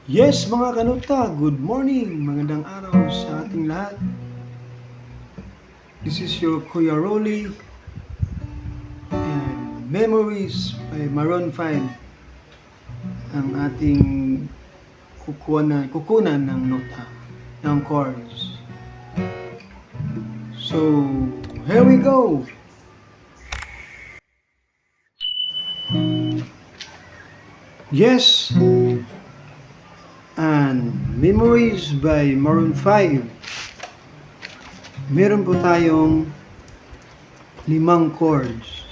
Yes, mga kanuta, good morning, magandang araw sa ating lahat. This is your Kuya Rolly and Memories by Maroon 5 ang ating kukunan ng nota, ng chords. So, here we go! Yes, and Memories by Maroon 5. Meron po tayong limang chords.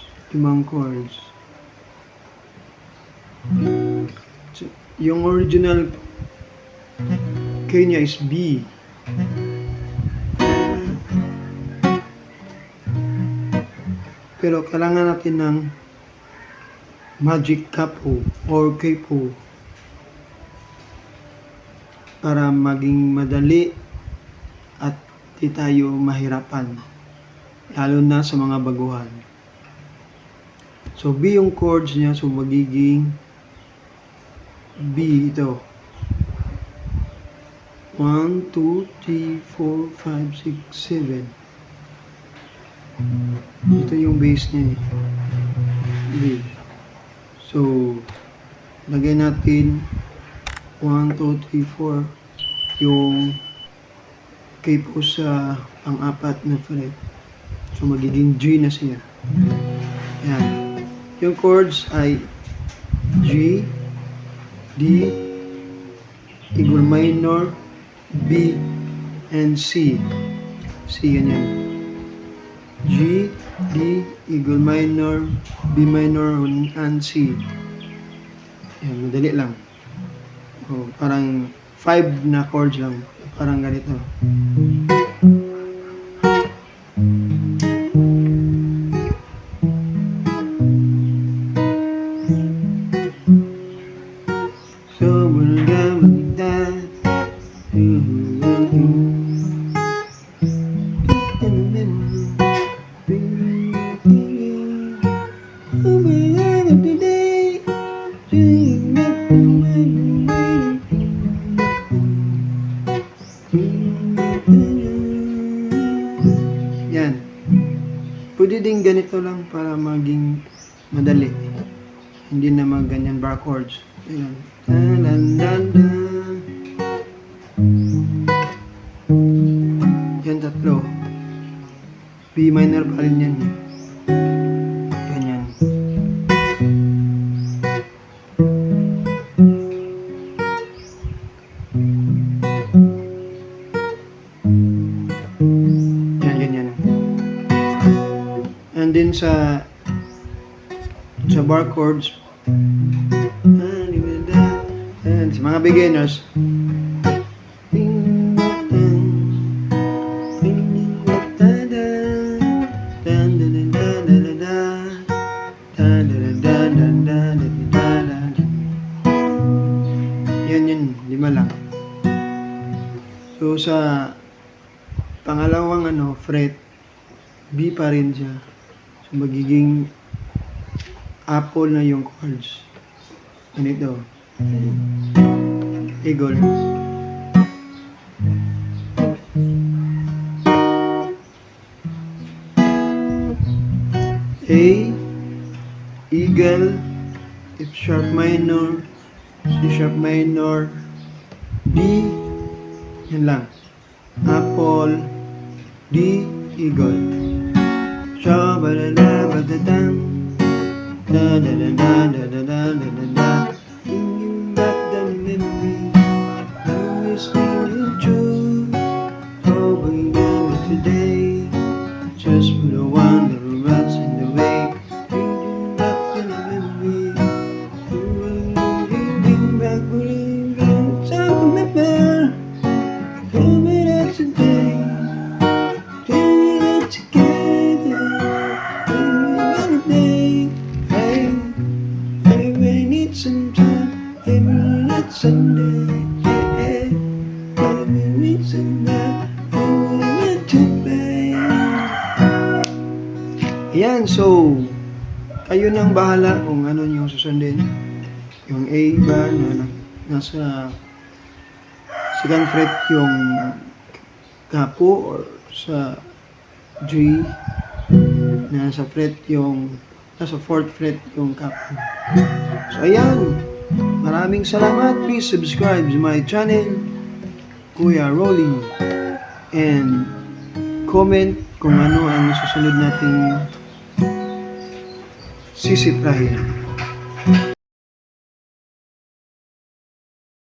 So, yung original key niya is B. Pero kailangan natin ng magic capo or capo para maging madali at di tayo mahirapan, lalo na sa mga baguhan. So B yung chords niya, so magiging B ito. 1, 2, 3, 4, 5, 6, 7. Ito yung bass niya eh. B. So, lagay natin 1, 2, 3, 4 yung capo sa pang-apat na fret. So, magiging G na siya. Yan. Yung chords ay G, D, eagle minor, B, and C. C, ganyan. G, D, eagle minor, B minor, and C. Yan, madali lang. O, parang 5 na chords lang. Parang ganito. So, yan. Pwede din ganito lang para maging madali. Hindi na ganyan bar chords. Ayan. Yan tatlo. B minor pa rin yan. Ganyan. Yan, ganyan. And then sa bar chords, and sa mga beginners, yan, 5 lang. So sa pangalawang fret, B pa rin siya. So magiging apple na yung chords. Ganito. Eagle. A, eagle, F sharp minor, C sharp minor, D, yan lang. Apple, D, eagle. Shabadadabadadam, da-da-da-da-da-da-da-da-da. Bringing back the memory, always feeling true. Oh, bring them today, just put a wonder runs in the way. Bringing back the memory, bring back, some remember. Bring it up today, bring it up together. Sunday, yeah, every week Sunday, ayan, so kayo nang bahala kung ano yung susundin. Yung A ba na nasa second fret yung kapo or sa G, nasa fourth fret yung kapo. So ayan, maraming salamat. Please subscribe to my channel, Kuya Rolly, and comment kung ano ang susunod nating sisiprahin.